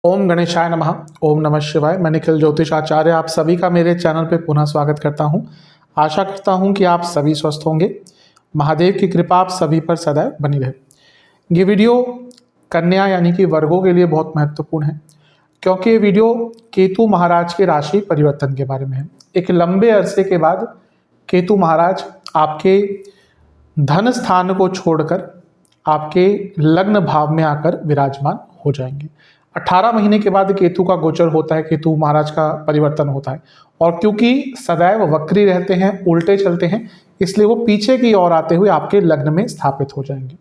ओम गणेशाय नमः। ओम नमः शिवाय। मैं निखिल ज्योतिष आचार्य आप सभी का मेरे चैनल पे पुनः स्वागत करता हूं। आशा करता हूं कि आप सभी स्वस्थ होंगे। महादेव की कृपा आप सभी पर सदैव बनी रहे। ये वीडियो कन्या यानी कि वर्गों के लिए बहुत महत्वपूर्ण है, क्योंकि ये वीडियो केतु महाराज के राशि परिवर्तन के बारे में है। एक लंबे अरसे के बाद केतु महाराज आपके धन स्थान को छोड़कर आपके लग्न भाव में आकर विराजमान हो जाएंगे। 18 महीने के बाद केतु का गोचर होता है, केतु महाराज का परिवर्तन होता है। और क्योंकि सदैव वक्री रहते हैं, उल्टे चलते हैं, इसलिए वो पीछे की ओर आते हुए आपके लग्न में स्थापित हो जाएंगे।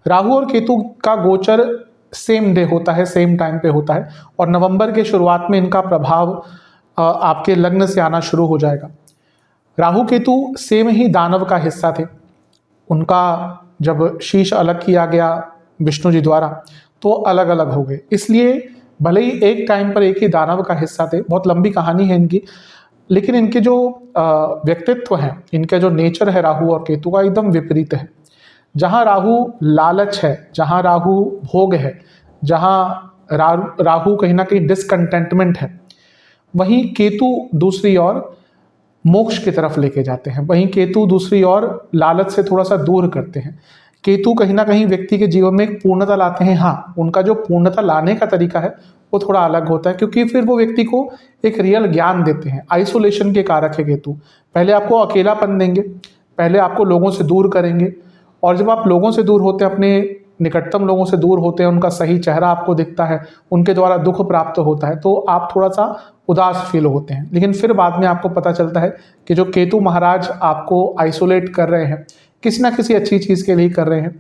राहु और केतु का गोचर सेम डे होता है, सेम टाइम पे होता है, और नवंबर के शुरुआत में इनका प्रभाव आपके लग्न से आना शुरू हो जाएगा। राहु केतु सेम ही दानव का हिस्सा थे। उनका जब शीश अलग किया गया विष्णु जी द्वारा तो अलग अलग हो गए। इसलिए भले ही एक टाइम पर एक ही दानव का हिस्सा थे, बहुत लंबी कहानी है इनकी, लेकिन इनके जो व्यक्तित्व है, इनका जो नेचर है राहु और केतु का, एकदम विपरीत है। जहाँ राहु लालच है, जहाँ राहु भोग है, जहाँ राहु कहीं ना कहीं डिसकंटेंटमेंट है, वहीं केतु दूसरी ओर मोक्ष की तरफ लेके जाते हैं। वहीं केतु दूसरी ओर लालच से थोड़ा सा दूर करते हैं। केतु कहीं ना कहीं व्यक्ति के जीवन में एक पूर्णता लाते हैं। हाँ, उनका जो पूर्णता लाने का तरीका है वो थोड़ा अलग होता है, क्योंकि फिर वो व्यक्ति को एक रियल ज्ञान देते हैं। आइसोलेशन के कारक है केतु। पहले आपको अकेलापन देंगे, पहले आपको लोगों से दूर करेंगे, और जब आप लोगों से दूर होते हैं, अपने निकटतम लोगों से दूर होते हैं, उनका सही चेहरा आपको दिखता है, उनके द्वारा दुख प्राप्त होता है, तो आप थोड़ा सा उदास फील होते हैं। लेकिन फिर बाद में आपको पता चलता है कि जो केतु महाराज आपको आइसोलेट कर रहे हैं, किसी ना किसी अच्छी चीज़ के लिए कर रहे हैं।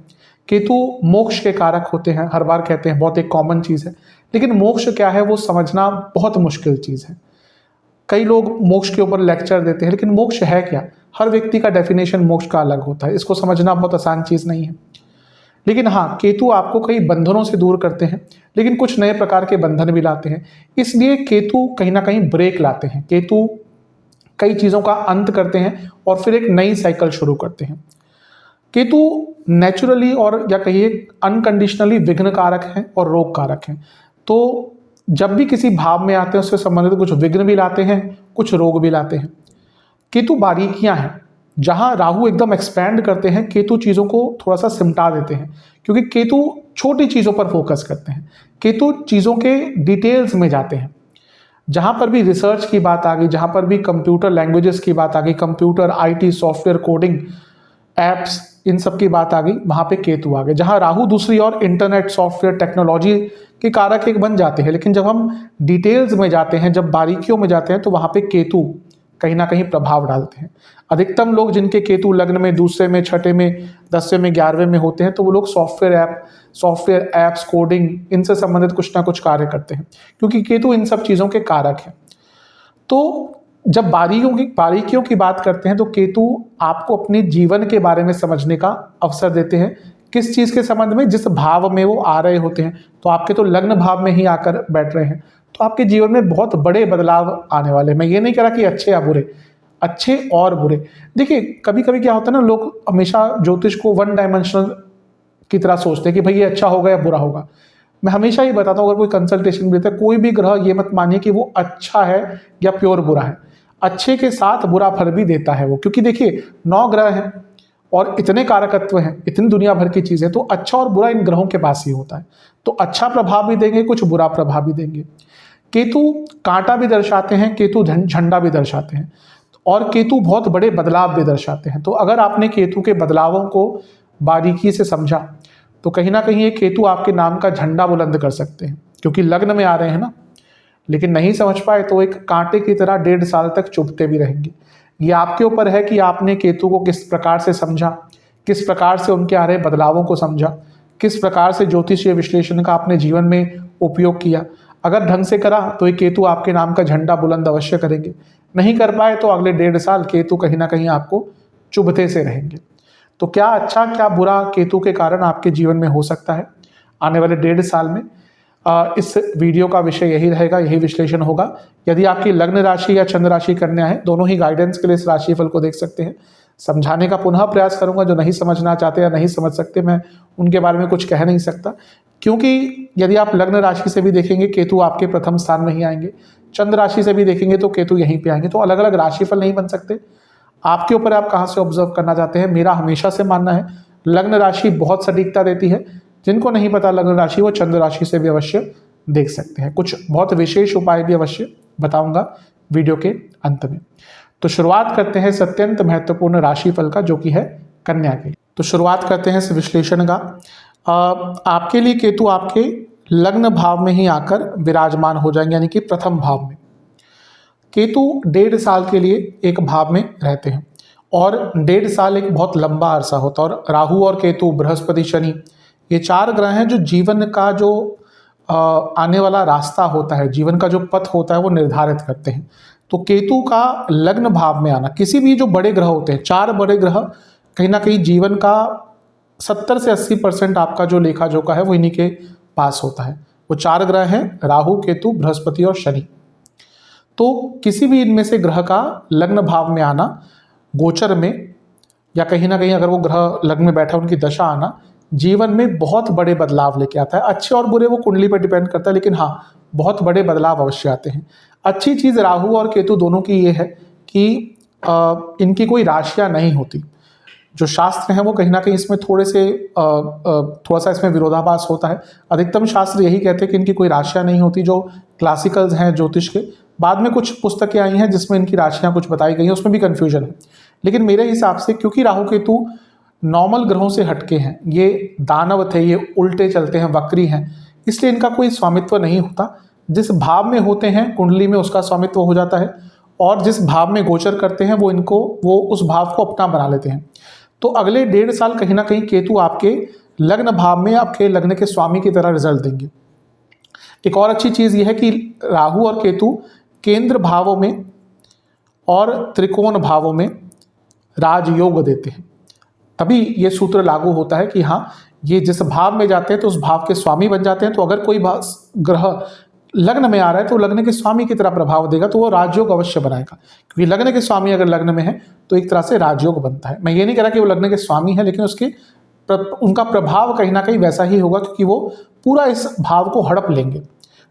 केतु मोक्ष के कारक होते हैं, हर बार कहते हैं, बहुत एक कॉमन चीज़ है। लेकिन मोक्ष क्या है वो समझना बहुत मुश्किल चीज़ है। कई लोग मोक्ष के ऊपर लेक्चर देते हैं, लेकिन मोक्ष है क्या? हर व्यक्ति का डेफिनेशन मोक्ष का अलग होता है। इसको समझना बहुत आसान चीज़ नहीं है। लेकिन हाँ, केतु आपको कई बंधनों से दूर करते हैं, लेकिन कुछ नए प्रकार के बंधन भी लाते हैं। इसलिए केतु कहीं ना कहीं ब्रेक लाते हैं। केतु कई चीज़ों का अंत करते हैं और फिर एक नई साइकिल शुरू करते हैं। केतु नेचुरली और या कहिए अनकंडीशनली विघ्न कारक हैं और रोग कारक हैं। तो जब भी किसी भाव में आते हैं उससे संबंधित कुछ विघ्न भी लाते हैं, कुछ रोग भी लाते हैं। केतु बारीकियां हैं। जहां राहु एकदम एक्सपैंड करते हैं, केतु चीज़ों को थोड़ा सा सिमटा देते हैं, क्योंकि केतु छोटी चीज़ों पर फोकस करते हैं। केतु चीज़ों के डिटेल्स में जाते हैं। जहाँ पर भी रिसर्च की बात आ गई, जहाँ पर भी कंप्यूटर लैंग्वेजेस की बात आ गई, computer IT software coding apps, इन सब की बात आ गई, वहाँ पे केतु आ गए। जहाँ राहु दूसरी ओर इंटरनेट सॉफ्टवेयर टेक्नोलॉजी के कारक एक बन जाते हैं, लेकिन जब हम डिटेल्स में जाते हैं, जब बारीकियों में जाते हैं, तो वहाँ पे केतु कहीं ना कहीं प्रभाव डालते हैं। अधिकतम लोग जिनके केतु लग्न में दूसरे में, छठे में, 10वें में, 11वें में होते हैं, तो वो लोग सॉफ्टवेयर एप्स, कोडिंग, इनसे संबंधित कुछ ना कुछ कार्य करते हैं, क्योंकि केतु इन सब चीज़ों के कारक हैं। तो जब बारीकियों की बात करते हैं, तो केतु आपको अपने जीवन के बारे में समझने का अवसर देते हैं। किस चीज़ के संबंध में? जिस भाव में वो आ रहे होते हैं। तो आपके तो लग्न भाव में ही आकर बैठ रहे हैं, तो आपके जीवन में बहुत बड़े बदलाव आने वाले हैं। मैं ये नहीं कह रहा कि अच्छे या बुरे, अच्छे और बुरे। देखिए, कभी कभी क्या होता है ना, लोग हमेशा ज्योतिष को वन डायमेंशनल की तरह सोचते हैं कि भाई ये अच्छा होगा या बुरा होगा। मैं हमेशा ही बताता हूँ, अगर कोई कंसल्टेशन भी देता है, कोई भी ग्रह ये मत मानिए कि वो अच्छा है या प्योर बुरा है। अच्छे के साथ बुरा फल भी देता है वो, क्योंकि देखिए 9 ग्रह हैं और इतने कारकत्व हैं, इतनी दुनिया भर की चीज़ें, तो अच्छा और बुरा इन ग्रहों के पास ही होता है। तो अच्छा प्रभाव भी देंगे, कुछ बुरा प्रभाव भी देंगे। केतु कांटा भी दर्शाते हैं, केतु झंडा भी दर्शाते हैं, और केतु बहुत बड़े बदलाव भी दर्शाते हैं। तो अगर आपने केतु के बदलावों को बारीकी से समझा, तो कहीं ना कहीं ये केतु आपके नाम का झंडा बुलंद कर सकते हैं, क्योंकि लग्न में आ रहे हैं ना। लेकिन नहीं समझ पाए तो एक कांटे की तरह 1.5 साल तक चुभते भी रहेंगे। ये आपके ऊपर है कि आपने केतु को किस प्रकार से समझा, किस प्रकार से उनके आ रहे बदलावों को समझा, किस प्रकार से ज्योतिषीय विश्लेषण का आपने जीवन में उपयोग किया। अगर ढंग से करा तो ये केतु आपके नाम का झंडा बुलंद अवश्य करेंगे। नहीं कर पाए तो अगले 1.5 साल केतु कहीं ना कहीं आपको चुभते से रहेंगे। तो क्या अच्छा क्या बुरा केतु के कारण आपके जीवन में हो सकता है आने वाले 1.5 साल में, इस वीडियो का विषय यही रहेगा, यही विश्लेषण होगा। यदि आपकी लग्न राशि या चंद्र राशि कन्या है, दोनों ही गाइडेंस के लिए इस राशिफल को देख सकते हैं। समझाने का पुनः प्रयास करूंगा। जो नहीं समझना चाहते या नहीं समझ सकते, मैं उनके बारे में कुछ कह नहीं सकता। क्योंकि यदि आप लग्न राशि से भी देखेंगे केतु आपके प्रथम स्थान में ही आएंगे, चंद्र राशि से भी देखेंगे तो केतु यहीं पे आएंगे। तो अलग अलग राशिफल नहीं बन सकते, आपके ऊपर आप कहाँ से ऑब्जर्व करना चाहते हैं। मेरा हमेशा से मानना है लग्न राशि बहुत सटीकता देती है। जिनको नहीं पता लग्न राशि, वो चंद्र राशि से भी अवश्य देख सकते हैं। कुछ बहुत विशेष उपाय भी अवश्य बताऊंगा वीडियो के अंत में। तो शुरुआत करते हैं इस अत्यंत महत्वपूर्ण राशिफल का, जो कि है कन्या के। तो शुरुआत करते हैं इस विश्लेषण का। आपके लिए केतु आपके लग्न भाव में ही आकर विराजमान हो जाएंगे, यानी कि प्रथम भाव में। केतु 1.5 साल के लिए एक भाव में रहते हैं, और 1.5 साल एक बहुत लंबा अरसा होता है। और राहु और केतु, बृहस्पति, शनि, ये 4 ग्रह हैं जो जीवन का जो आने वाला रास्ता होता है, जीवन का जो पथ होता है, वो निर्धारित करते हैं। तो केतु का लग्न भाव में आना, किसी भी जो बड़े ग्रह होते हैं, 4 बड़े ग्रह कहीं ना कहीं जीवन का 70 से 80% आपका जो लेखा जोखा है वो इन्हीं के पास होता है। वो 4 ग्रह हैं, राहु, केतु, बृहस्पति और शनि। तो किसी भी इनमें से ग्रह का लग्न भाव में आना, गोचर में, या कहीं ना कहीं अगर वो ग्रह लग्न में बैठा उनकी दशा आना, जीवन में बहुत बड़े बदलाव लेके आता है। अच्छे और बुरे वो कुंडली पर डिपेंड करता है, लेकिन हाँ, बहुत बड़े बदलाव अवश्य आते हैं। अच्छी चीज़ राहु और केतु दोनों की ये है कि इनकी कोई राशियाँ नहीं होती। जो शास्त्र हैं वो कहीं ना कहीं इसमें थोड़ा सा इसमें विरोधाभास होता है। अधिकतम शास्त्र यही कहते हैं कि इनकी कोई राशियाँ नहीं होती। जो क्लासिकल्स हैं ज्योतिष के, बाद में कुछ पुस्तकें आई हैं जिसमें इनकी राशियाँ कुछ बताई गई हैं, उसमें भी कन्फ्यूजन है। लेकिन मेरे हिसाब से क्योंकि राहु केतु नॉर्मल ग्रहों से हटके हैं, ये दानव थे, ये उल्टे चलते हैं, वक्री हैं, इसलिए इनका कोई स्वामित्व नहीं होता। जिस भाव में होते हैं कुंडली में उसका स्वामित्व हो जाता है, और जिस भाव में गोचर करते हैं वो उस भाव को अपना बना लेते हैं। तो अगले 1.5 साल कहीं ना कहीं केतु आपके लग्न भाव में आपके लग्न के स्वामी की तरह रिजल्ट देंगे। एक और अच्छी चीज़ यह है कि राहु और केतु केंद्र भावों में और त्रिकोण भावों में राजयोग देते हैं। तभी ये सूत्र लागू होता है कि हाँ, ये जिस भाव में जाते हैं तो उस भाव के स्वामी बन जाते हैं। तो अगर कोई ग्रह लग्न में आ रहा है तो लग्न के स्वामी की तरह प्रभाव देगा, तो वो राजयोग अवश्य बनाएगा। क्योंकि लग्न के स्वामी अगर लग्न में है तो एक तरह से राजयोग बनता है। मैं ये नहीं कह रहा कि वो लग्न के स्वामी है, लेकिन उनका प्रभाव कहीं ना कहीं वैसा ही होगा, क्योंकि वो पूरा इस भाव को हड़प लेंगे।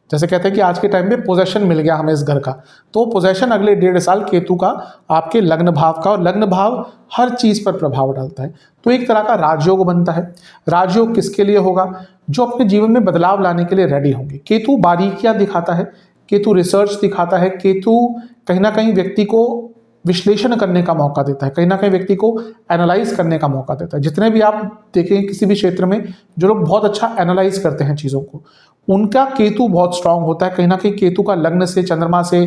जैसे कहते हैं कि आज के टाइम में पोजेशन मिल गया हमें इस घर का, तो पोजेशन अगले 1.5 साल केतु का आपके लग्न भाव का, और लग्न भाव हर चीज़ पर प्रभाव डालता है। तो एक तरह का राजयोग बनता है। राजयोग किसके लिए होगा? जो अपने जीवन में बदलाव लाने के लिए रेडी होंगे। केतु बारीकियां दिखाता है, केतु रिसर्च दिखाता है, केतु कहीं ना कहीं व्यक्ति को विश्लेषण करने का मौका देता है, कहीं ना कहीं व्यक्ति को एनालाइज करने का मौका देता है। जितने भी आप देखें किसी भी क्षेत्र में जो लोग बहुत अच्छा एनालाइज करते हैं चीज़ों को, उनका केतु बहुत स्ट्रांग होता है। कहीं ना कहीं केतु का लग्न से, चंद्रमा से,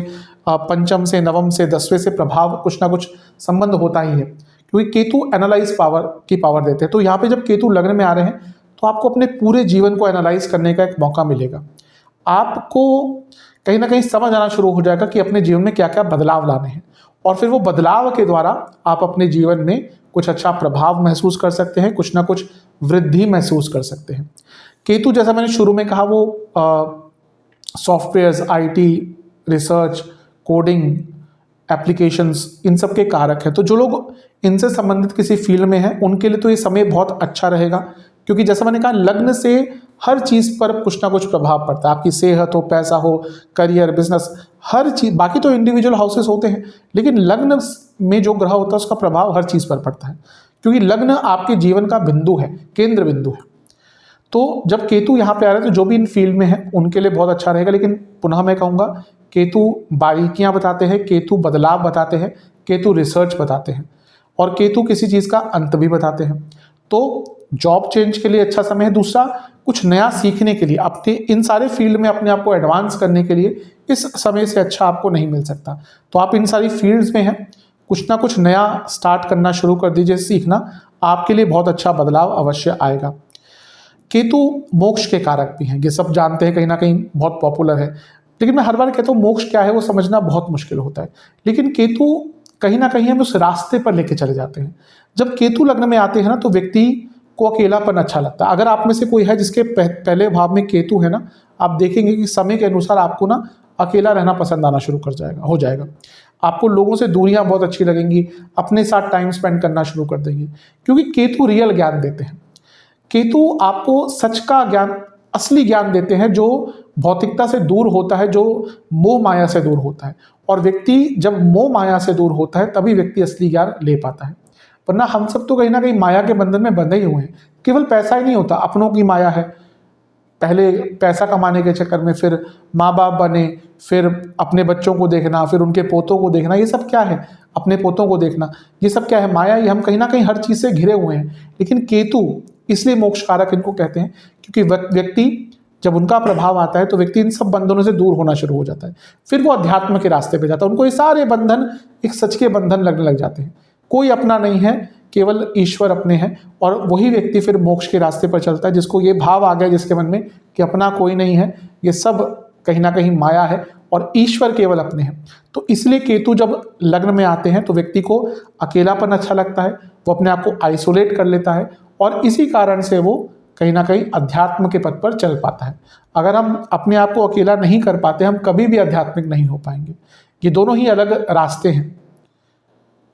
पंचम से, नवम से, 10वें से प्रभाव कुछ ना कुछ संबंध होता ही है, क्योंकि केतु एनालाइज पावर देते हैं। तो यहाँ पे जब केतु लग्न में आ रहे हैं तो आपको अपने पूरे जीवन को एनालाइज करने का एक मौका मिलेगा। आपको कहीं ना कहीं समझ आना शुरू हो जाएगा कि अपने जीवन में क्या क्या बदलाव लाने हैं, और फिर वो बदलाव के द्वारा आप अपने जीवन में कुछ अच्छा प्रभाव महसूस कर सकते हैं, कुछ ना कुछ वृद्धि महसूस कर सकते हैं। केतु, जैसा मैंने शुरू में कहा, वो softwares, IT, research, coding, applications, इन सब के कारक है। तो जो लोग इनसे संबंधित किसी फील्ड में हैं उनके लिए तो ये समय बहुत अच्छा रहेगा, क्योंकि जैसा मैंने कहा लग्न से हर चीज़ पर कुछ ना कुछ प्रभाव पड़ता है। आपकी सेहत हो, पैसा हो, करियर, बिजनेस, हर चीज़। बाकी तो इंडिविजुअल हाउसेस होते हैं, लेकिन लग्न में जो ग्रह होता है उसका प्रभाव हर चीज़ पर पड़ता है, क्योंकि लग्न आपके जीवन का बिंदु है, केंद्र बिंदु है। तो जब केतु यहाँ पे आ रहे हैं तो जो भी इन फील्ड में है उनके लिए बहुत अच्छा रहेगा। लेकिन पुनः मैं कहूँगा, केतु बारीकियाँ बताते हैं, केतु बदलाव बताते हैं, केतु रिसर्च बताते हैं, और केतु किसी चीज़ का अंत भी बताते हैं। तो जॉब चेंज के लिए अच्छा समय है। दूसरा, कुछ नया सीखने के लिए, अपने इन सारे फील्ड में अपने आप को एडवांस करने के लिए इस समय से अच्छा आपको नहीं मिल सकता। तो आप इन सारी फील्ड्स में हैं, कुछ ना कुछ नया स्टार्ट करना शुरू कर दीजिए, सीखना। आपके लिए बहुत अच्छा बदलाव अवश्य आएगा। केतु मोक्ष के कारक भी हैं, ये सब जानते हैं, कहीं ना कहीं बहुत पॉपुलर है। लेकिन मैं हर बार कहता हूँ मोक्ष क्या है वो समझना बहुत मुश्किल होता है। लेकिन केतु कहीं ना कहीं हमें उस रास्ते पर लेके चले जाते हैं। जब केतु लग्न में आते हैं ना तो व्यक्ति को अकेलापन अच्छा लगता है। अगर आप में से कोई है जिसके पहले भाव में केतु है ना, आप देखेंगे कि समय के अनुसार आपको ना अकेला रहना पसंद आना शुरू हो जाएगा। आपको लोगों से दूरियां बहुत अच्छी लगेंगी, अपने साथ टाइम स्पेंड करना शुरू कर देंगे, क्योंकि केतु रियल ज्ञान देते हैं। केतु आपको सच का ज्ञान असली ज्ञान देते हैं, जो भौतिकता से दूर होता है, जो मोह माया से दूर होता है। और व्यक्ति जब मोह माया से दूर होता है तभी व्यक्ति असली ज्ञान ले पाता है। वरना हम सब तो कहीं ना कहीं माया के बंधन में बंधे ही हुए हैं। केवल पैसा ही नहीं होता, अपनों की माया है। पहले पैसा कमाने के चक्कर में फिर माँ बाप बने, फिर अपने बच्चों को देखना, फिर उनके पोतों को देखना, ये सब क्या है? अपने पोतों को देखना, ये सब क्या है? माया ही। हम कहीं ना कहीं हर चीज़ से घिरे हुए हैं। लेकिन केतु इसलिए मोक्ष कारक इनको कहते हैं क्योंकि व्यक्ति जब उनका प्रभाव आता है तो व्यक्ति इन सब बंधनों से दूर होना शुरू हो जाता है। फिर वो अध्यात्म के रास्ते पे जाता है। उनको ये सारे बंधन एक सच के बंधन लगने लग जाते हैं। कोई अपना नहीं है, केवल ईश्वर अपने हैं। और वही व्यक्ति फिर मोक्ष के रास्ते पर चलता है जिसको ये भाव आ गया जिसके मन में कि अपना कोई नहीं है, ये सब कहीं ना कहीं माया है और ईश्वर केवल अपने हैं। तो इसलिए केतु जब लग्न में आते हैं तो व्यक्ति को अकेलापन अच्छा लगता है, वो अपने आप को आइसोलेट कर लेता है और इसी कारण से वो कहीं ना कहीं अध्यात्म के पथ पर चल पाता है। अगर हम अपने आप को अकेला नहीं कर पाते, हम कभी भी आध्यात्मिक नहीं हो पाएंगे। ये दोनों ही अलग रास्ते हैं।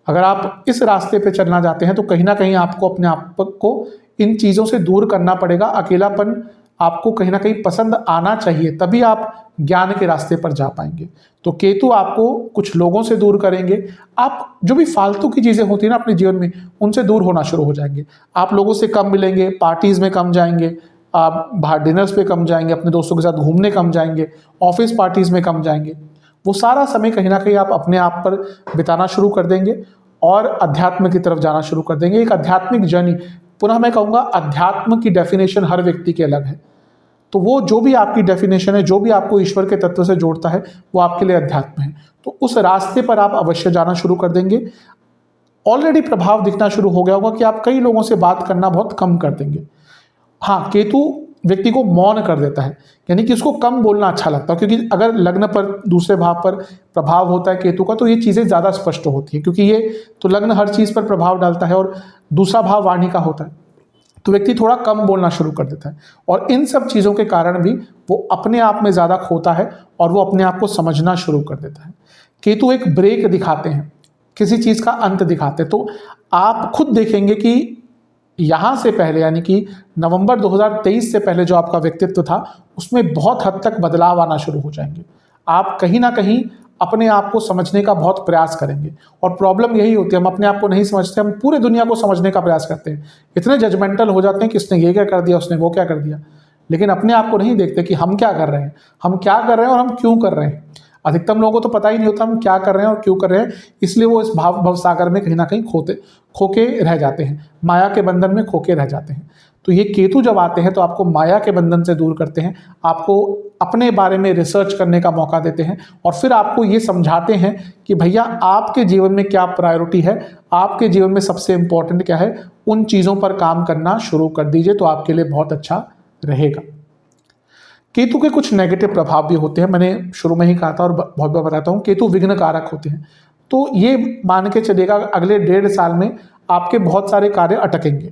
अगर आप इस रास्ते पे चलना चाहते हैं तो कहीं ना कहीं आपको अपने आप को इन चीज़ों से दूर करना पड़ेगा। अकेलापन आपको कहीं ना कहीं पसंद आना चाहिए, तभी आप ज्ञान के रास्ते पर जा पाएंगे। तो केतु आपको कुछ लोगों से दूर करेंगे। आप जो भी फालतू की चीज़ें होती हैं ना अपने जीवन में, उनसे दूर होना शुरू हो जाएंगे। आप लोगों से कम मिलेंगे, पार्टीज़ में कम जाएंगे, आप बाहर डिनर्स पे कम जाएंगे, अपने दोस्तों के साथ घूमने कम जाएंगे, ऑफिस पार्टीज़ में कम जाएंगे। वो सारा समय कहीं ना कहीं आप अपने आप पर बिताना शुरू कर देंगे और अध्यात्म की तरफ जाना शुरू कर देंगे। एक आध्यात्मिक जर्नी, पुनः मैं कहूँगा अध्यात्म की डेफिनेशन हर व्यक्ति की अलग है। तो वो जो भी आपकी डेफिनेशन है, जो भी आपको ईश्वर के तत्व से जोड़ता है, वो आपके लिए अध्यात्म है। तो उस रास्ते पर आप अवश्य जाना शुरू कर देंगे। ऑलरेडी प्रभाव दिखना शुरू हो गया होगा कि आप कई लोगों से बात करना बहुत कम कर देंगे। हाँ, केतु व्यक्ति को मौन कर देता है, यानी कि उसको कम बोलना अच्छा लगता है। क्योंकि अगर लग्न पर दूसरे भाव पर प्रभाव होता है केतु का तो ये चीज़ें ज़्यादा स्पष्ट होती है, क्योंकि ये तो लग्न हर चीज़ पर प्रभाव डालता है और दूसरा भाव वाणी का होता है। तो व्यक्ति थोड़ा कम बोलना शुरू कर देता है और इन सब चीज़ों के कारण भी वो अपने आप में ज़्यादा खोता है और वो अपने आप को समझना शुरू कर देता है। केतु एक ब्रेक दिखाते हैं, किसी चीज़ का अंत दिखाते हैं। तो आप खुद देखेंगे कि यहाँ से पहले, यानी कि नवंबर 2023 से पहले जो आपका व्यक्तित्व था उसमें बहुत हद तक बदलाव आना शुरू हो जाएंगे। आप कहीं ना कहीं अपने आप को समझने का बहुत प्रयास करेंगे। और प्रॉब्लम यही होती है, हम अपने आप को नहीं समझते, हम पूरे दुनिया को समझने का प्रयास करते हैं। इतने जजमेंटल हो जाते हैं कि इसने ये क्या कर दिया, उसने वो क्या कर दिया, लेकिन अपने आप को नहीं देखते कि हम क्या कर रहे हैं, हम क्या कर रहे हैं और हम क्यों कर रहे हैं। अधिकतम लोगों को तो पता ही नहीं होता हम क्या कर रहे हैं और क्यों कर रहे हैं, इसलिए वो इस भवसागर में कहीं ना कहीं खोके रह जाते हैं, माया के बंधन में खोके रह जाते हैं। तो ये केतु जब आते हैं तो आपको माया के बंधन से दूर करते हैं, आपको अपने बारे में रिसर्च करने का मौका देते हैं और फिर आपको ये समझाते हैं कि भैया आपके जीवन में क्या प्रायोरिटी है, आपके जीवन में सबसे इम्पोर्टेंट क्या है, उन चीज़ों पर काम करना शुरू कर दीजिए तो आपके लिए बहुत अच्छा रहेगा। केतु के कुछ नेगेटिव प्रभाव भी होते हैं, मैंने शुरू में ही कहा था और बहुत बार बताता हूँ। केतु विघ्न कारक होते हैं। तो ये मान के चलिएगा अगले 1.5 साल में आपके बहुत सारे कार्य अटकेंगे,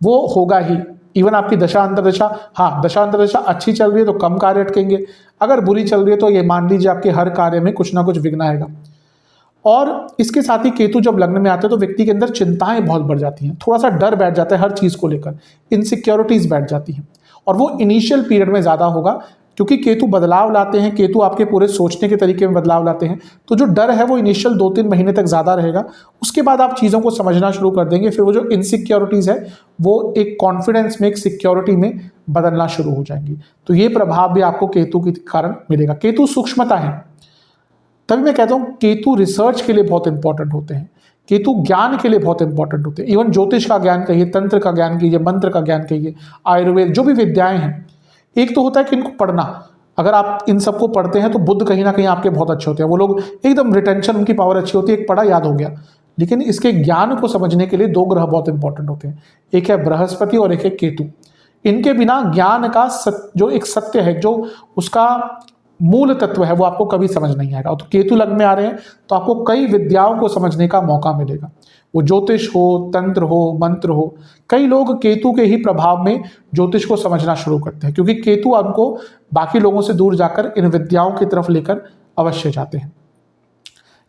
वो होगा ही। इवन आपकी दशा अंतरदशा, हाँ दशा अंतरदशा अच्छी चल रही है तो कम कार्य अटकेंगे, अगर बुरी चल रही है तो ये मान लीजिए आपके हर कार्य में कुछ ना कुछ विघ्न आएगा। और इसके साथ ही केतु जब लग्न में आते हैं तो व्यक्ति के अंदर चिंताएं बहुत बढ़ जाती हैं, थोड़ा सा डर बैठ जाता है हर चीज़ को लेकर, इनसिक्योरिटीज बैठ जाती हैं। और वो इनिशियल पीरियड में ज़्यादा होगा क्योंकि केतु बदलाव लाते हैं, केतु आपके पूरे सोचने के तरीके में बदलाव लाते हैं। तो जो डर है वो इनिशियल 2-3 महीने तक ज़्यादा रहेगा, उसके बाद आप चीज़ों को समझना शुरू कर देंगे। फिर वो जो इनसिक्योरिटीज़ है वो एक कॉन्फिडेंस में, एक सिक्योरिटी में बदलना शुरू हो जाएंगी। तो ये प्रभाव भी आपको केतु के कारण मिलेगा। केतु सूक्ष्मता है, तभी मैं कहता हूँ केतु रिसर्च के लिए बहुत इंपॉर्टेंट होते हैं, केतु ज्ञान के लिए बहुत इंपॉर्टेंट होते हैं। इवन ज्योतिष का ज्ञान कहिए, तंत्र का ज्ञान कहिए, मंत्र का ज्ञान कहिए, आयुर्वेद, जो भी विद्याएं हैं। एक तो होता है कि इनको पढ़ना, अगर आप इन सबको पढ़ते हैं तो बुद्ध कहीं ना कहीं आपके बहुत अच्छे होते हैं, वो लोग एकदम रिटेंशन, उनकी पावर अच्छी होती है, एक पढ़ा याद हो गया। लेकिन इसके ज्ञान को समझने के लिए 2 ग्रह बहुत इंपॉर्टेंट होते हैं, एक है बृहस्पति और एक है केतु। इनके बिना ज्ञान का जो एक सत्य है, जो उसका मूल तत्व है, वो आपको कभी समझ नहीं आएगा। तो केतु लग्न में आ रहे हैं तो आपको कई विद्याओं को समझने का मौका मिलेगा, वो ज्योतिष हो, तंत्र हो, मंत्र हो। कई लोग केतु के ही प्रभाव में ज्योतिष को समझना शुरू करते हैं क्योंकि केतु उनको बाकी लोगों से दूर जाकर इन विद्याओं की तरफ लेकर अवश्य जाते हैं।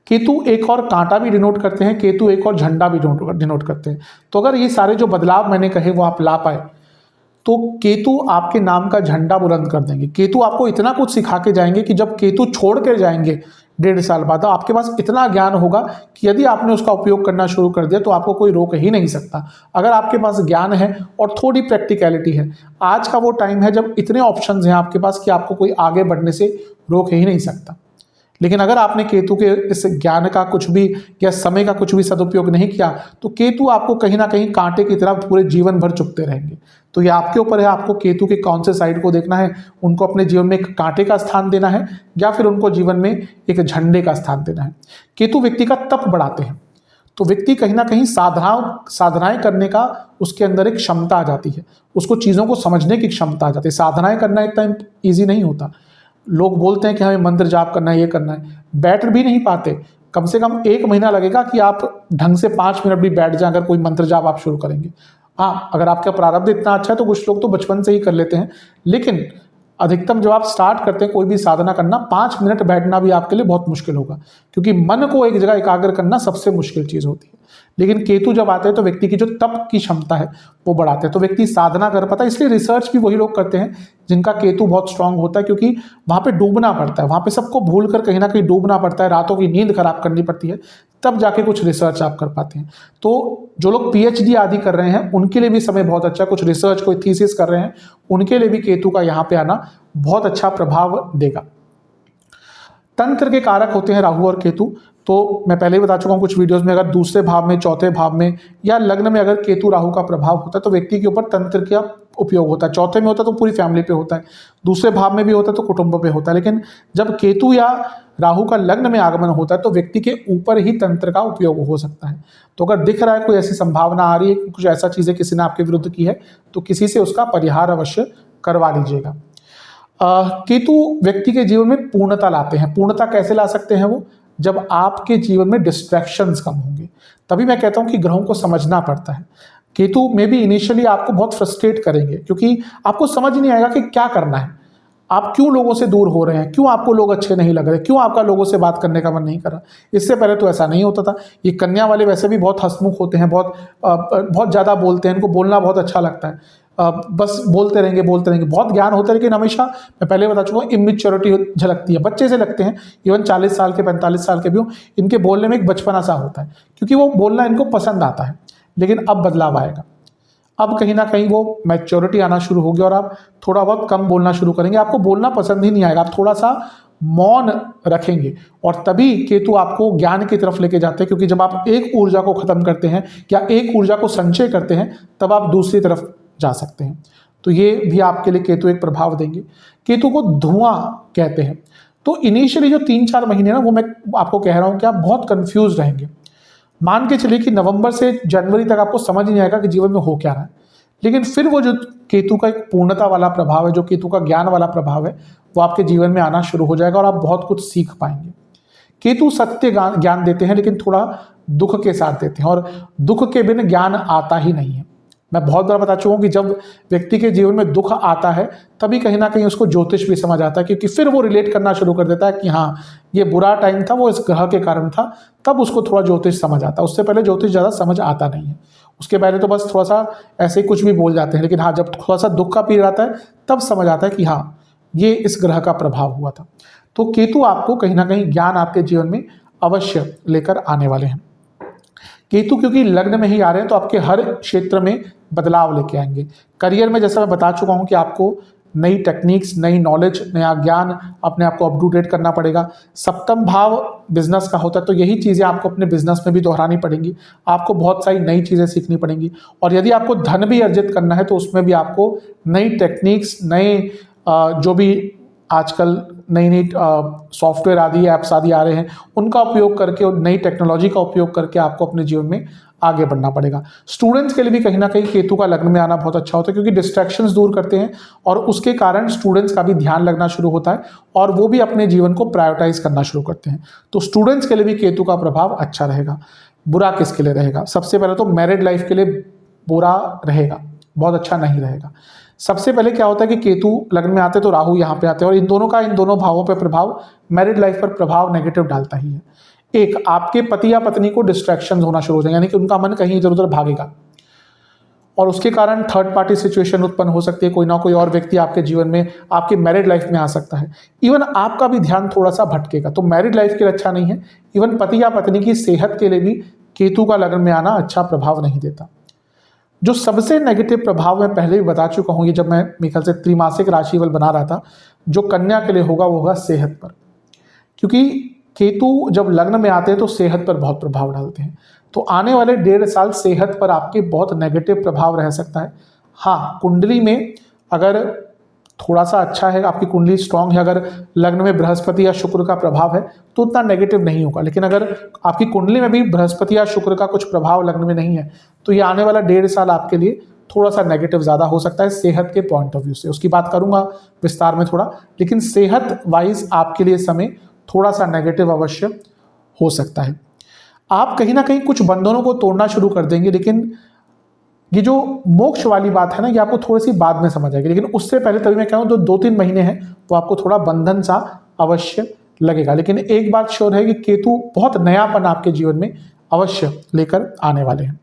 केतु एक और कांटा भी डिनोट करते हैं, केतु एक और झंडा भी डिनोट करते हैं। तो अगर ये सारे जो बदलाव मैंने कहे वो आप ला पाए तो केतु आपके नाम का झंडा बुलंद कर देंगे। केतु आपको इतना कुछ सिखा के जाएंगे कि जब केतु छोड़ के जाएंगे 1.5 साल बाद, तो आपके पास इतना ज्ञान होगा कि यदि आपने उसका उपयोग करना शुरू कर दिया तो आपको कोई रोक ही नहीं सकता। अगर आपके पास ज्ञान है और थोड़ी प्रैक्टिकलिटी है, आज का वो टाइम है जब इतने ऑप्शंस हैं आपके पास कि आपको कोई आगे बढ़ने से रोक ही नहीं सकता। लेकिन अगर आपने केतु के इस ज्ञान का कुछ भी या समय का कुछ भी सदुपयोग नहीं किया, तो केतु आपको कहीं ना कहीं कांटे की तरह पूरे जीवन भर चुभते रहेंगे। तो ये आपके ऊपर है, आपको केतु के कौन से साइड को देखना है। उनको अपने जीवन में एक कांटे का स्थान देना है या फिर उनको जीवन में एक झंडे का स्थान देना है। केतु व्यक्ति का तप बढ़ाते हैं, तो व्यक्ति कहीं ना कहीं साधनाएं करने का उसके अंदर एक क्षमता आ जाती है, उसको चीज़ों को समझने की क्षमता आ जाती है। साधनाएं करना इतना ईजी नहीं होता। लोग बोलते हैं कि हमें मंत्र जाप करना है, ये करना है, बैठ भी नहीं पाते। कम से कम 1 महीना लगेगा कि आप ढंग से 5 मिनट भी बैठ जाएं अगर कोई मंत्र जाप आप शुरू करेंगे। हाँ, अगर आपका प्रारब्ध इतना अच्छा है तो कुछ लोग तो बचपन से ही कर लेते हैं, लेकिन अधिकतम जब आप स्टार्ट करते हैं कोई भी साधना करना, 5 मिनट बैठना भी आपके लिए बहुत मुश्किल होगा, क्योंकि मन को एक जगह एकाग्र करना सबसे मुश्किल चीज़ होती है। लेकिन केतु जब आते हैं तो व्यक्ति की जो तप की क्षमता है वो बढ़ाते हैं, तो व्यक्ति साधना कर पाता है। इसलिए रिसर्च भी वही लोग करते हैं जिनका केतु बहुत स्ट्रांग होता है, क्योंकि वहाँ पे डूबना पड़ता है, वहाँ पे सबको भूल कर कहीं ना कहीं डूबना पड़ता है, रातों की नींद खराब करनी पड़ती है, तब जाके कुछ रिसर्च आप कर पाते हैं। तो जो लोग PhD आदि कर रहे हैं उनके लिए भी समय बहुत अच्छा, कुछ रिसर्च कोई थीसिस कर रहे हैं उनके लिए भी केतु का यहाँ पे आना बहुत अच्छा प्रभाव देगा। तंत्र के कारक होते हैं राहु और केतु। तो मैं पहले ही बता चुका हूँ कुछ वीडियोस में, अगर दूसरे भाव में, चौथे भाव में या लग्न में अगर केतु राहु का प्रभाव होता है तो व्यक्ति के ऊपर तंत्र का उपयोग होता है। चौथे में होता है तो पूरी फैमिली पे होता है, दूसरे भाव में भी होता है तो कुटुंब पे होता है। लेकिन जब केतु या राहु का लग्न में आगमन होता है तो व्यक्ति के ऊपर ही तंत्र का उपयोग हो सकता है। तो अगर दिख रहा है कोई ऐसी संभावना आ रही है, कुछ ऐसा चीज़ें किसी ने आपके विरुद्ध की है, तो किसी से उसका परिहार अवश्य करवा लीजिएगा। केतु व्यक्ति के जीवन में पूर्णता लाते हैं। पूर्णता कैसे ला सकते हैं वो? जब आपके जीवन में डिस्ट्रैक्शंस कम होंगे, तभी मैं कहता हूं कि ग्रहों को समझना पड़ता है। केतु में भी इनिशियली आपको बहुत फ्रस्ट्रेट करेंगे, क्योंकि आपको समझ नहीं आएगा कि क्या करना है, आप क्यों लोगों से दूर हो रहे हैं, क्यों आपको लोग अच्छे नहीं लग रहे, क्यों आपका लोगों से बात करने का मन नहीं कर रहा। इससे पहले तो ऐसा नहीं होता था। ये कन्या वाले वैसे भी बहुत हंसमुख होते हैं, बहुत ज़्यादा बोलते हैं, इनको बोलना बहुत अच्छा लगता है, बस बोलते रहेंगे, बहुत ज्ञान होता है, लेकिन हमेशा मैं पहले बता चुका हूँ इमेच्योरिटी झलकती है, बच्चे से लगते हैं। इवन 40 साल के 45 साल के भी हो, इनके बोलने में एक बचपना सा होता है, क्योंकि वो बोलना इनको पसंद आता है। लेकिन अब बदलाव आएगा, अब कहीं ना कहीं वो मैच्योरिटी आना शुरू होगी और आप थोड़ा बहुत कम बोलना शुरू करेंगे। आपको बोलना पसंद ही नहीं आएगा, आप थोड़ा सा मौन रखेंगे, और तभी केतु आपको ज्ञान की तरफ लेके जाते हैं। क्योंकि जब आप एक ऊर्जा को खत्म करते हैं या एक ऊर्जा को संचय करते हैं, तब आप दूसरी तरफ जा सकते हैं। तो ये भी आपके लिए केतु एक प्रभाव देंगे। केतु को धुआं कहते हैं। तो इनिशियली जो 3-4 महीने ना, वो मैं आपको कह रहा हूँ कि आप बहुत कंफ्यूज रहेंगे। मान के चलिए कि नवंबर से जनवरी तक आपको समझ नहीं आएगा कि जीवन में हो क्या रहा है, लेकिन फिर वो जो केतु का एक पूर्णता वाला प्रभाव है, जो केतु का ज्ञान वाला प्रभाव है, वो आपके जीवन में आना शुरू हो जाएगा और आप बहुत कुछ सीख पाएंगे। केतु सत्य ज्ञान देते हैं, लेकिन थोड़ा दुख के साथ देते हैं, और दुख के बिना ज्ञान आता ही नहीं है। मैं बहुत बार बता चुका हूँ कि जब व्यक्ति के जीवन में दुख आता है, तभी कहीं ना कहीं उसको ज्योतिष भी समझ आता है, क्योंकि फिर वो रिलेट करना शुरू कर देता है कि हाँ, ये बुरा टाइम था, वो इस ग्रह के कारण था, तब उसको थोड़ा ज्योतिष समझ आता है। उससे पहले ज्योतिष ज़्यादा समझ आता नहीं है, उसके पहले तो बस थोड़ा सा ऐसे ही कुछ भी बोल जाते हैं। लेकिन हाँ, जब थोड़ा सा दुख का पीरियड आता है, तब समझ आता है कि हाँ, ये इस ग्रह का प्रभाव हुआ था। तो केतु आपको कहीं ना कहीं ज्ञान आपके जीवन में अवश्य लेकर आने वाले हैं। केतु क्योंकि लग्न में ही आ रहे हैं, तो आपके हर क्षेत्र में बदलाव लेके आएंगे। करियर में जैसा मैं बता चुका हूं कि आपको नई टेक्निक्स, नई नॉलेज, नया ज्ञान अपने आप को अप टू डेट करना पड़ेगा। सप्तम भाव बिजनेस का होता है, तो यही चीज़ें आपको अपने बिजनेस में भी दोहरानी पड़ेंगी। आपको बहुत सारी नई चीज़ें सीखनी पड़ेंगी, और यदि आपको धन भी अर्जित करना है तो उसमें भी आपको नई टेक्निक्स, नए जो भी आजकल नई सॉफ्टवेयर आदि, ऐप्स आदि आ रहे हैं, उनका उपयोग करके और नई टेक्नोलॉजी का उपयोग करके आपको अपने जीवन में आगे बढ़ना पड़ेगा। स्टूडेंट्स के लिए भी कहीं ना कहीं केतु का लग्न में आना बहुत अच्छा होता है, क्योंकि डिस्ट्रैक्शंस दूर करते हैं और उसके कारण स्टूडेंट्स का भी ध्यान लगना शुरू होता है और वो भी अपने जीवन को प्रायोरिटाइज करना शुरू करते हैं। तो स्टूडेंट्स के लिए भी केतु का प्रभाव अच्छा रहेगा। बुरा किसके लिए रहेगा? सबसे पहले तो मैरिड लाइफ के लिए बुरा रहेगा, बहुत अच्छा नहीं रहेगा। सबसे पहले क्या होता है कि केतु लग्न में आते तो राहु यहाँ पे आते हैं, और इन दोनों भावों पर प्रभाव मैरिड लाइफ पर प्रभाव नेगेटिव डालता ही है। एक, आपके पति या पत्नी को डिस्ट्रैक्शन होना शुरू हो जाएंगे, यानी कि उनका मन कहीं इधर उधर भागेगा। और उसके कारण थर्ड पार्टी सिचुएशन उत्पन्न हो सकती है। कोई ना कोई और व्यक्ति आपके जीवन में, आपकी मैरिड लाइफ में आ सकता है। इवन आपका भी ध्यान थोड़ा सा भटकेगा, तो मैरिड लाइफ के लिए अच्छा नहीं है। इवन पति या पत्नी की सेहत के लिए भी केतु का लग्न में आना अच्छा प्रभाव नहीं देता। जो सबसे नेगेटिव प्रभाव मैं पहले भी बता चुका हूँ, ये जब मैं मेरे ख्याल से त्रैमासिक राशिफल बना रहा था, जो कन्या के लिए होगा वो होगा सेहत पर। क्योंकि केतु जब लग्न में आते हैं तो सेहत पर बहुत प्रभाव डालते हैं। तो आने वाले 1.5 साल सेहत पर आपके बहुत नेगेटिव प्रभाव रह सकता है। हाँ, कुंडली में अगर थोड़ा सा अच्छा है, आपकी कुंडली स्ट्रांग है, अगर लग्न में बृहस्पति या शुक्र का प्रभाव है तो उतना नेगेटिव नहीं होगा। लेकिन अगर आपकी कुंडली में भी बृहस्पति या शुक्र का कुछ प्रभाव लग्न में नहीं है तो ये आने वाला 1.5 साल आपके लिए थोड़ा सा नेगेटिव ज़्यादा हो सकता है सेहत के पॉइंट ऑफ व्यू से। उसकी बात करूंगा विस्तार में थोड़ा, लेकिन सेहत वाइज आपके लिए समय थोड़ा सा नेगेटिव अवश्य हो सकता है। आप कहीं ना कहीं कुछ बंधनों को तोड़ना शुरू कर देंगे, लेकिन ये जो मोक्ष वाली बात है ना, ये आपको थोड़ी सी बाद में समझ आएगी। लेकिन उससे पहले तभी मैं कहूँ तो 2-3 महीने हैं वो आपको थोड़ा बंधन सा अवश्य लगेगा। लेकिन एक बात श्योर है कि केतु बहुत नयापन आपके जीवन में अवश्य लेकर आने वाले हैं।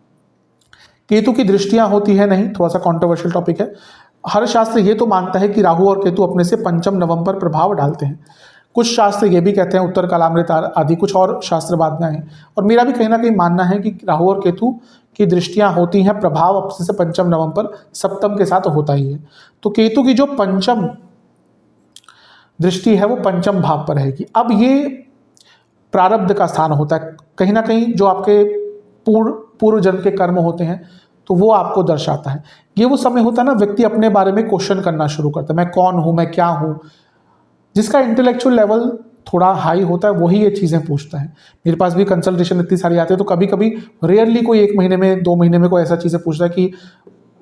केतु की दृष्टियां होती है नहीं, थोड़ा सा कॉन्ट्रोवर्शियल टॉपिक है। हर शास्त्र ये तो मानता है कि राहु और केतु अपने से पंचम नवम पर प्रभाव डालते हैं। कुछ शास्त्र ये भी कहते हैं, उत्तर कालामृत आदि कुछ और शास्त्र बाद में हैं। और मेरा भी कहीं ना कहीं मानना है कि राहु और केतु की दृष्टियां होती हैं, प्रभाव अपने से पंचम नवम पर सप्तम के साथ होता ही है। तो केतु की जो पंचम दृष्टि है वो पंचम भाव पर रहेगी। अब ये प्रारब्ध का स्थान होता है, कहीं ना कहीं जो आपके पूर्व जन्म के कर्म होते हैं तो वो आपको दर्शाता है। ये वो समय होता है ना, व्यक्ति अपने बारे में क्वेश्चन करना शुरू करता है, मैं कौन हूँ, मैं क्या हूँ। जिसका इंटेलेक्चुअल लेवल थोड़ा हाई होता है वही ये चीज़ें पूछता है। मेरे पास भी कंसल्टेशन इतनी सारी आती है, तो कभी कभी रेयरली कोई 1 महीने में 2 महीने में कोई ऐसा चीज़ें पूछता है कि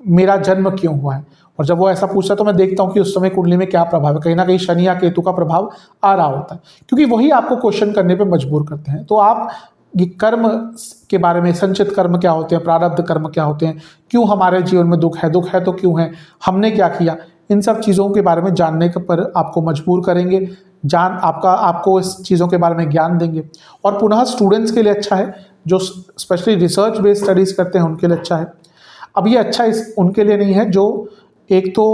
मेरा जन्म क्यों हुआ है। और जब वो ऐसा पूछता है तो मैं देखता हूँ कि उस समय कुंडली में क्या प्रभाव है। कहीं ना कहीं शनि या केतु का प्रभाव आ रहा होता है, क्योंकि वही आपको क्वेश्चन करने पर मजबूर करते हैं। तो आप ये कर्म के बारे में, संचित कर्म क्या होते हैं, प्रारब्ध कर्म क्या होते हैं, क्यों हमारे जीवन में दुख है तो क्यों है, हमने क्या किया, इन सब चीज़ों के बारे में जानने पर आपको मजबूर करेंगे। आपको इस चीज़ों के बारे में ज्ञान देंगे। और पुनः स्टूडेंट्स के लिए अच्छा है, जो स्पेशली रिसर्च बेस्ड स्टडीज़ करते हैं उनके लिए अच्छा है। अब ये अच्छा उनके लिए नहीं है जो एक तो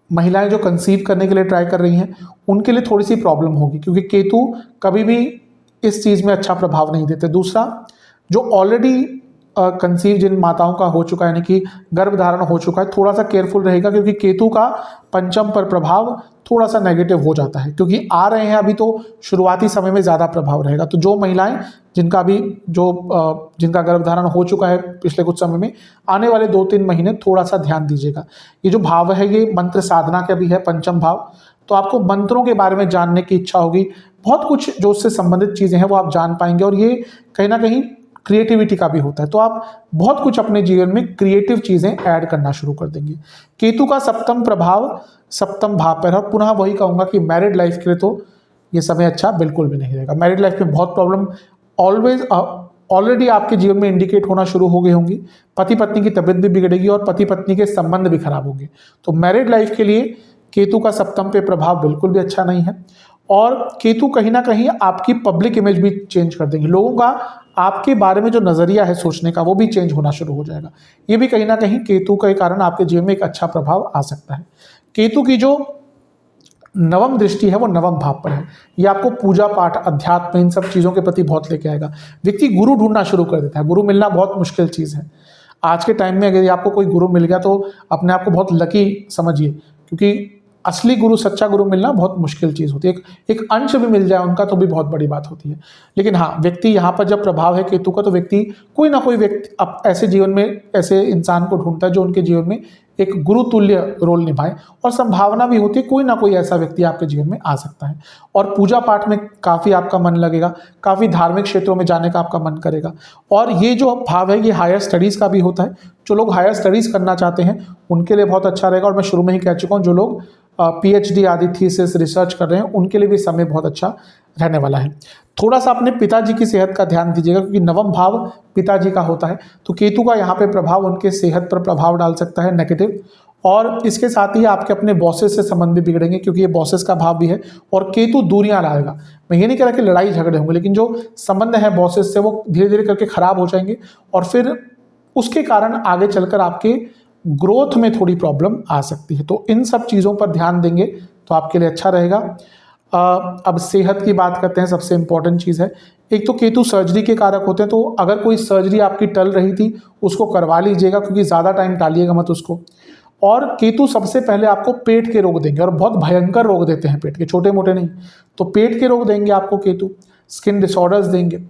महिलाएं जो कंसीव करने के लिए ट्राई कर रही हैं, उनके लिए थोड़ी सी प्रॉब्लम होगी, क्योंकि केतु कभी भी इस चीज़ में अच्छा प्रभाव नहीं देते। दूसरा, जो ऑलरेडी कंसीव जिन माताओं का हो चुका है, यानी कि गर्भधारण हो चुका है, थोड़ा सा केयरफुल रहेगा, क्योंकि केतु का पंचम पर प्रभाव थोड़ा सा नेगेटिव हो जाता है। क्योंकि आ रहे हैं अभी तो शुरुआती समय में ज़्यादा प्रभाव रहेगा। तो जो महिलाएं जिनका गर्भधारण हो चुका है पिछले कुछ समय में, आने वाले 2-3 महीने थोड़ा सा ध्यान दीजिएगा। ये जो भाव है ये मंत्र साधना का भी है, पंचम भाव, तो आपको मंत्रों के बारे में जानने की इच्छा होगी। बहुत कुछ जो उससे संबंधित चीज़ें हैं वो आप जान पाएंगे। और ये कहीं ना कहीं क्रिएटिविटी का भी होता है, तो आप बहुत कुछ अपने जीवन में क्रिएटिव चीज़ें ऐड करना शुरू कर देंगे। केतु का सप्तम प्रभाव सप्तम भाव पर है। और पुनः वही कहूँगा कि मैरिड लाइफ के लिए तो ये समय अच्छा बिल्कुल भी नहीं रहेगा। मैरिड लाइफ में बहुत प्रॉब्लम ऑलरेडी आपके जीवन में इंडिकेट होना शुरू हो गई होंगी। पति पत्नी की तबीयत भी बिगड़ेगी और पति पत्नी के संबंध भी खराब होंगे। तो मैरिड लाइफ के लिए केतु का सप्तम पे प्रभाव बिल्कुल भी अच्छा नहीं है। और केतु कहीं ना कहीं आपकी पब्लिक इमेज भी चेंज कर देंगे। लोगों का आपके बारे में जो नज़रिया है सोचने का, वो भी चेंज होना शुरू हो जाएगा। ये भी कहीं ना कहीं केतु के कारण आपके जीवन में एक अच्छा प्रभाव आ सकता है। केतु की जो नवम दृष्टि है वो नवम भाव पर है। ये आपको पूजा पाठ, अध्यात्म, इन सब चीज़ों के प्रति बहुत लेके आएगा। व्यक्ति गुरु ढूंढना शुरू कर देता है। गुरु मिलना बहुत मुश्किल चीज़ है आज के टाइम में। अगर आपको कोई गुरु मिल गया तो अपने आप को बहुत लकी समझिए, क्योंकि असली गुरु, सच्चा गुरु मिलना बहुत मुश्किल चीज़ होती है। एक अंश भी मिल जाए उनका तो भी बहुत बड़ी बात होती है। लेकिन हाँ, व्यक्ति यहाँ पर जब प्रभाव है केतु का, तो व्यक्ति कोई ना कोई व्यक्ति अब ऐसे जीवन में ऐसे इंसान को ढूंढता है जो उनके जीवन में एक गुरु तुल्य रोल निभाए। और संभावना भी होती है कोई ना कोई ऐसा व्यक्ति आपके जीवन में आ सकता है। और पूजा पाठ में काफ़ी आपका मन लगेगा, काफ़ी धार्मिक क्षेत्रों में जाने का आपका मन करेगा। और ये जो भाव है ये हायर स्टडीज़ का भी होता है। जो लोग हायर स्टडीज़ करना चाहते हैं उनके लिए बहुत अच्छा रहेगा। और मैं शुरू में ही कह चुका हूँ, जो लोग PhD आदि थीसिस रिसर्च कर रहे हैं उनके लिए भी समय बहुत अच्छा रहने वाला है। थोड़ा सा अपने पिताजी की सेहत का ध्यान दीजिएगा, क्योंकि नवम भाव पिताजी का होता है। तो केतु का यहाँ पे प्रभाव उनके सेहत पर प्रभाव डाल सकता है नेगेटिव। और इसके साथ ही आपके अपने बॉसेस से संबंध भी बिगड़ेंगे, क्योंकि ये बॉसेस का भाव भी है। और केतु दूरियां लाएगा। मैं ये नहीं कह रहा कि लड़ाई झगड़े होंगे, लेकिन जो संबंध है बॉसेस से वो धीरे धीरे करके खराब हो जाएंगे। और फिर उसके कारण आगे चलकर आपके ग्रोथ में थोड़ी प्रॉब्लम आ सकती है। तो इन सब चीज़ों पर ध्यान देंगे तो आपके लिए अच्छा रहेगा। अब सेहत की बात करते हैं, सबसे इंपॉर्टेंट चीज़ है। एक तो केतु सर्जरी के कारक होते हैं, तो अगर कोई सर्जरी आपकी टल रही थी उसको करवा लीजिएगा, क्योंकि ज़्यादा टाइम टालिएगा मत उसको। और केतु सबसे पहले आपको पेट के रोग देंगे, और बहुत भयंकर रोग देते हैं पेट के, छोटे मोटे नहीं। तो पेट के रोग देंगे आपको केतु, स्किन डिसऑर्डर्स देंगे,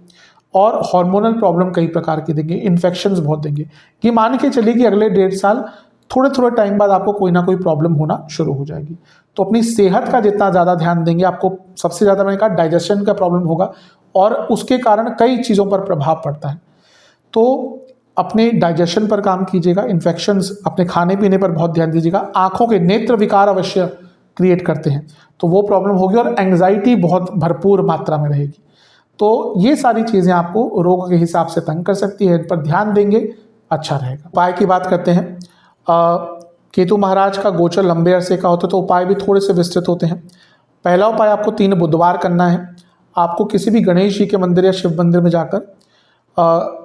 और हार्मोनल प्रॉब्लम कई प्रकार की देंगे, इन्फेक्शंस बहुत देंगे। ये मान के चलिए कि अगले 1.5 साल थोड़े थोड़े टाइम बाद आपको कोई ना कोई प्रॉब्लम होना शुरू हो जाएगी। तो अपनी सेहत का जितना ज़्यादा ध्यान देंगे, आपको सबसे ज़्यादा मैंने कहा डाइजेशन का प्रॉब्लम होगा, और उसके कारण कई चीज़ों पर प्रभाव पड़ता है। तो अपने डाइजेशन पर काम कीजिएगा, इन्फेक्शंस, अपने खाने पीने पर बहुत ध्यान दीजिएगा। आँखों के नेत्र विकार अवश्य क्रिएट करते हैं, तो वो प्रॉब्लम होगी, और एंग्जाइटी बहुत भरपूर मात्रा में रहेगी। तो ये सारी चीज़ें आपको रोग के हिसाब से तंग कर सकती है, इन पर ध्यान देंगे अच्छा रहेगा। उपाय की बात करते हैं। केतु महाराज का गोचर लंबे अरसे का होता है, तो उपाय भी थोड़े से विस्तृत होते हैं। पहला उपाय आपको 3 बुधवार करना है। आपको किसी भी गणेश जी के मंदिर या शिव मंदिर में जाकर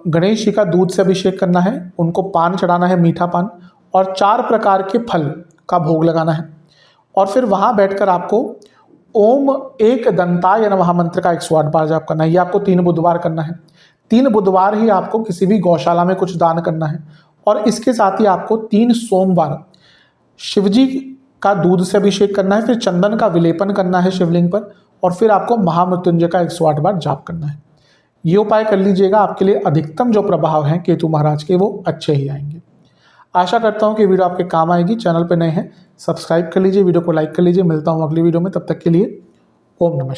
गणेश जी का दूध से अभिषेक करना है, उनको पान चढ़ाना है, मीठा पान, और 4 प्रकार के फल का भोग लगाना है। और फिर वहाँ बैठकर आपको ओम एक दंताय नमः मंत्र का 108 बार जाप करना है। ये आपको 3 बुधवार करना है। 3 बुधवार ही आपको किसी भी गौशाला में कुछ दान करना है, और इसके साथ ही आपको 3 सोमवार शिवजी का दूध से अभिषेक करना है, फिर चंदन का विलेपन करना है शिवलिंग पर, और फिर आपको महामृत्युंजय का 108 बार जाप करना है। ये उपाय कर लीजिएगा, आपके लिए अधिकतम जो प्रभाव हैं केतु महाराज के वो अच्छे ही आएंगे। आशा करता हूँ कि वीडियो आपके काम आएगी। चैनल पर नए हैं सब्सक्राइब कर लीजिए, वीडियो को लाइक कर लीजिए। मिलता हूँ अगली वीडियो में, तब तक के लिए ओम नमः।